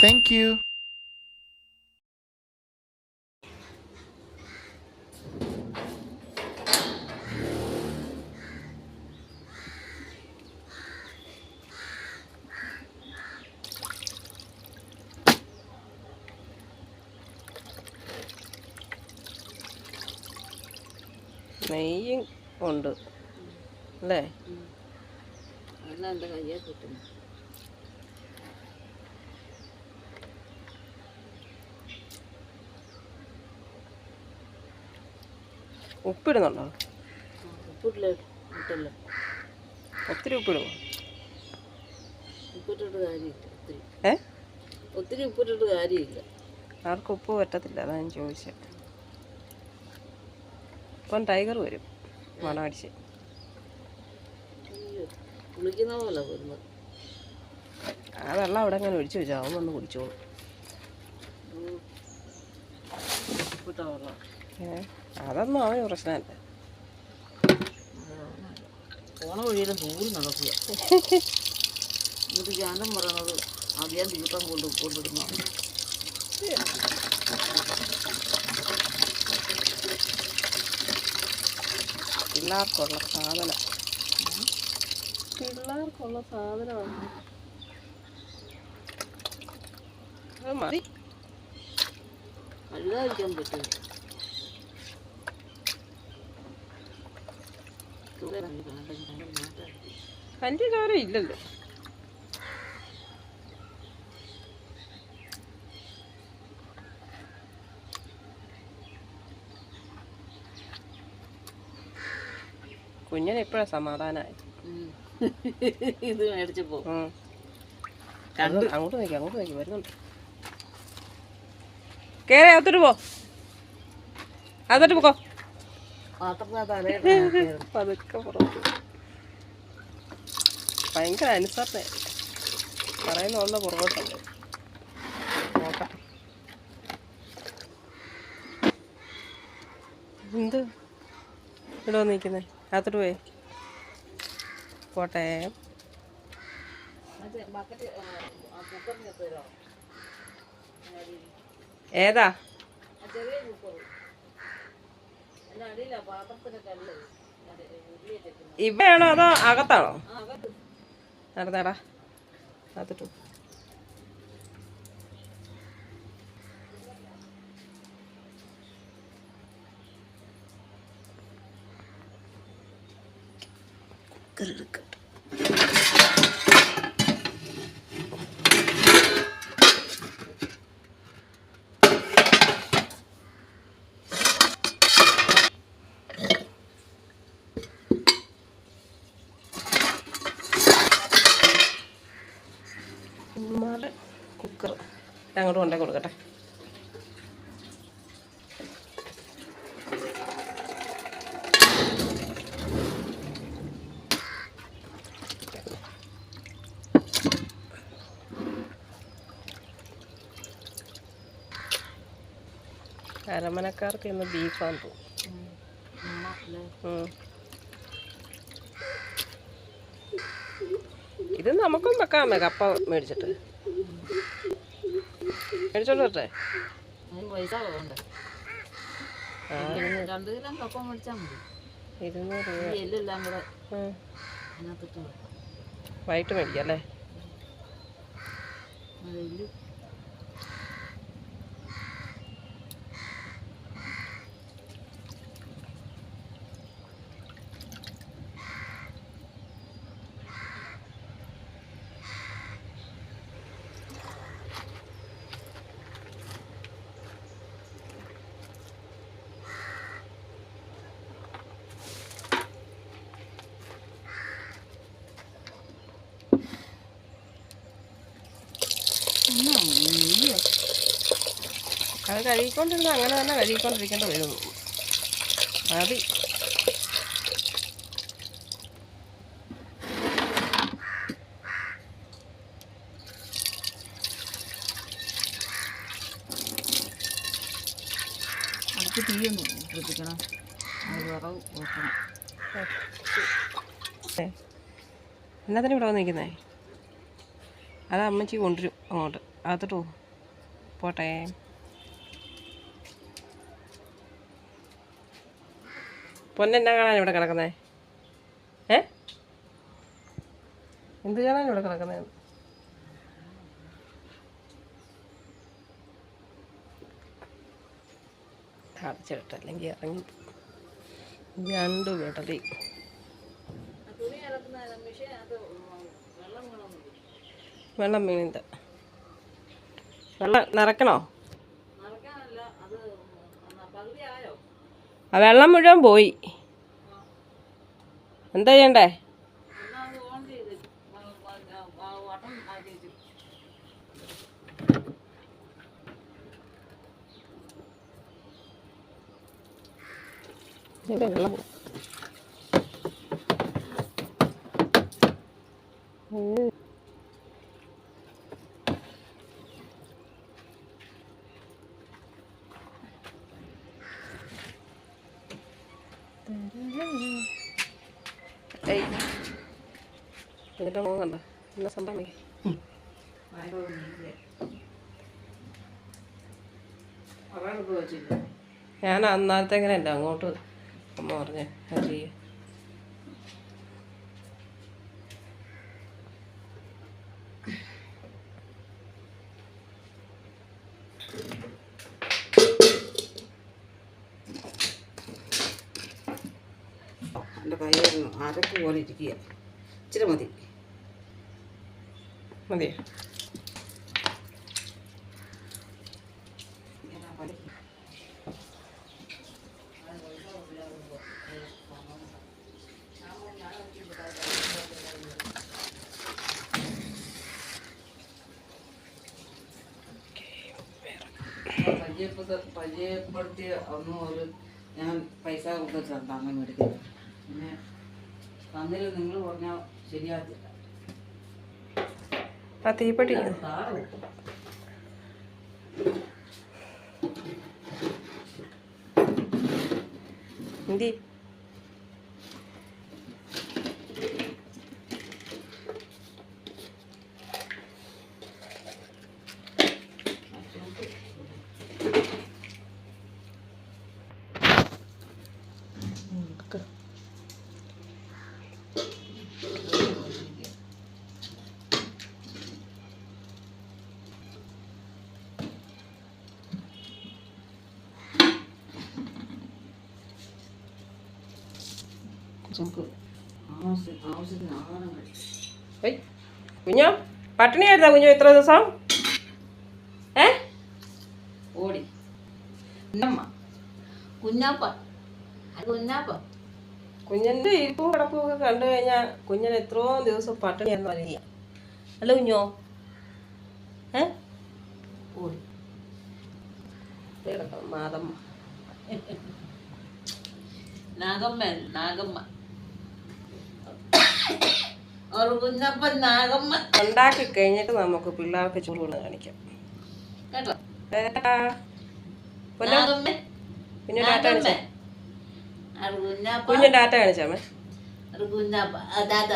Thank you. നെയ്യും ഉണ്ട് അല്ലേ? അതെല്ലാം എൻ്റെ കയ്യെ കിട്ടുന്നു. ഉപ്പിടുന്നുണ്ടോ? ഉപ്പിട്ടില്ല, ഇട്ടല്ലോ. ഒത്തിരി ഉപ്പിടുമോ? ഉപ്പിട്ടിട്ട് കാര്യമില്ല. ഒത്തിരി ഏ ഉപ്പിട്ടിട്ട് കാര്യമില്ല. ആർക്കും ഉപ്പ് പറ്റത്തില്ല, അതാ ഞാൻ ചോദിച്ചത്. ഇപ്പം ടൈഗർ വരും മണം അടിച്ച്. അയ്യോ, കുളിക്കുന്ന പോലെ വരുന്നത്. ആ വെള്ളം അവിടെ അങ്ങനെ ഒഴിച്ചു വെച്ചാൽ അവൻ വന്ന് കുടിച്ചോളൂ. ഉപ്പിട്ട വെള്ളം. അതൊന്നും അവന് പ്രശ്നമല്ല. പോണ വഴിയിലും ദൂരം നടക്കുക. എന്നിട്ട് ചാണ്ടൻ പറയണത് ആദ്യം തീർത്ഥം കൊണ്ടിടുന്ന പിള്ളേർക്കുള്ള സാധനം. പിള്ളേർക്കുള്ള സാധനമാണ് അത്. മതി, കഴുകാതിരിക്കാൻ പറ്റും. വലിയ കാര്യം ഇല്ലല്ലോ. കുഞ്ഞിനെ ഇപ്പോഴാണ് സമാധാനമായി. ഇത് മേടിച്ചപ്പോ അങ്ങോട്ട് നോക്കി വരുന്നുണ്ട്. കേറി അകത്തോട്ട് പോ, അകത്തോട്ട് പോക്കോ. പതുക്കെ പുറത്ത്. ഭയങ്കര അനുസരണ, പറയുന്ന ഒന്ന് പുറകോട്ടുണ്ട്. നോക്കാം എന്ത് ഇവിടെ വന്നിരിക്കുന്നേ. അകത്തോട്ട് പോയേ. കോട്ടയം ഏതാ? ഇവയാണോ അതോ അകത്താണോ? നടന്നേടാ അകത്തോട്ട്. കുക്കറെടുക്കട്ടെ. കുക്കർ അങ്ങോട്ട് കൊണ്ടേ കൊടുക്കട്ടെ. അരമനക്കാർക്ക് ഇന്ന് ബീഫാന്ന് തോന്നുന്നു. ഇത് നമുക്കും വെക്കാമേ. കപ്പ മേടിച്ചോണ്ട് വരട്ടെ. 2 കിലോ കപ്പ മേടിച്ചാൽ മതി. 200 രൂപ. എല്ലാം കൂടെ അതിനകത്തിട്ട് വൈകിട്ട് മേടിക്കാം അല്ലേ? അത് കഴുകിക്കൊണ്ടിരുന്ന അങ്ങനെ തന്നെ കഴുകിക്കൊണ്ടിരിക്കേണ്ട വരും. മതി. അടുത്ത് തീയൊന്നും ശ്രദ്ധിക്കണം. വിറവ് നോക്കണം. എന്നതിന് ഇവിടെ വന്നിരിക്കുന്നേ? അത് അമ്മച്ചി കൊണ്ടുവരും അങ്ങോട്ട്. അതിട്ടു പോട്ടെ. പൊന്നെന്നാ കാണാൻ ഇവിടെ കിടക്കുന്നേ? എന്ത് കാണാൻ ഇവിടെ കിടക്കുന്നേ? അടച്ചിട്ട് അല്ലെങ്കിൽ ഇറങ്ങി രണ്ടു വിടലി. വെള്ളം വീണില്ല. വെള്ളം നിറയ്ക്കണോ? ആ വെള്ളം മുഴുവൻ പോയി. എന്താ ചെയ്യണ്ടേ? വെള്ളം ഇതിൻ്റെ മുഖം കണ്ടോ? എന്നാ സംഭവം? ഞാൻ അന്നാലത്തെ എങ്ങനെയല്ല അങ്ങോട്ട് അമ്മ പറഞ്ഞേ ചെയ്യ. എൻ്റെ കൈ അരക്ക് പോലെ ഇരിക്കുക. ഇച്ചിരി മതി. മതിയോ? പരിചയപ്പെടുത്തിയ ഒന്നും ഒരു ഞാൻ പൈസ കൊടുത്തിട്ടുണ്ട് അങ്ങനെ മേടിക്കുന്നത്. പിന്നെ തന്നിൽ നിങ്ങൾ പറഞ്ഞാൽ ശരിയാകത്തില്ല. ആ തീപ്പെട്ടി എന്തി നമുക്ക് ആവശ്യത്തിന് ആഹാരം കഴിക്കും. കുഞ്ഞോ പട്ടിണിയായിരുന്നോ കുഞ്ഞോ ഇത്ര ദിവസം? ഓടി കുഞ്ഞമ്മ കുഞ്ഞാപ്പ കുഞ്ഞാപ്പ കുഞ്ഞിൻ്റെ ഇരിപ്പും കിടപ്പും ഒക്കെ കണ്ടു കഴിഞ്ഞാൽ കുഞ്ഞിന് എത്രയോ ദിവസം പട്ടിണിയായിരുന്നു അറിയാം. അല്ല കുഞ്ഞോ? ഓടി മാതമ്മ നാഗമ്മ നാഗമ്മ ഒരു കുഞ്ഞപ്പൻ നാഗമ്മ ഉണ്ടാക്കി കഴിഞ്ഞിട്ട് നമുക്ക് പിള്ളേർക്ക് ചൂട് കാണിക്കാം കേട്ടോ. പിന്നെ ടാറ്റ കാണിച്ചേ. കുഞ്ഞ് ടാറ്റ കാണിച്ചാമേ. കുഞ്ഞപ്പ ടാറ്റ.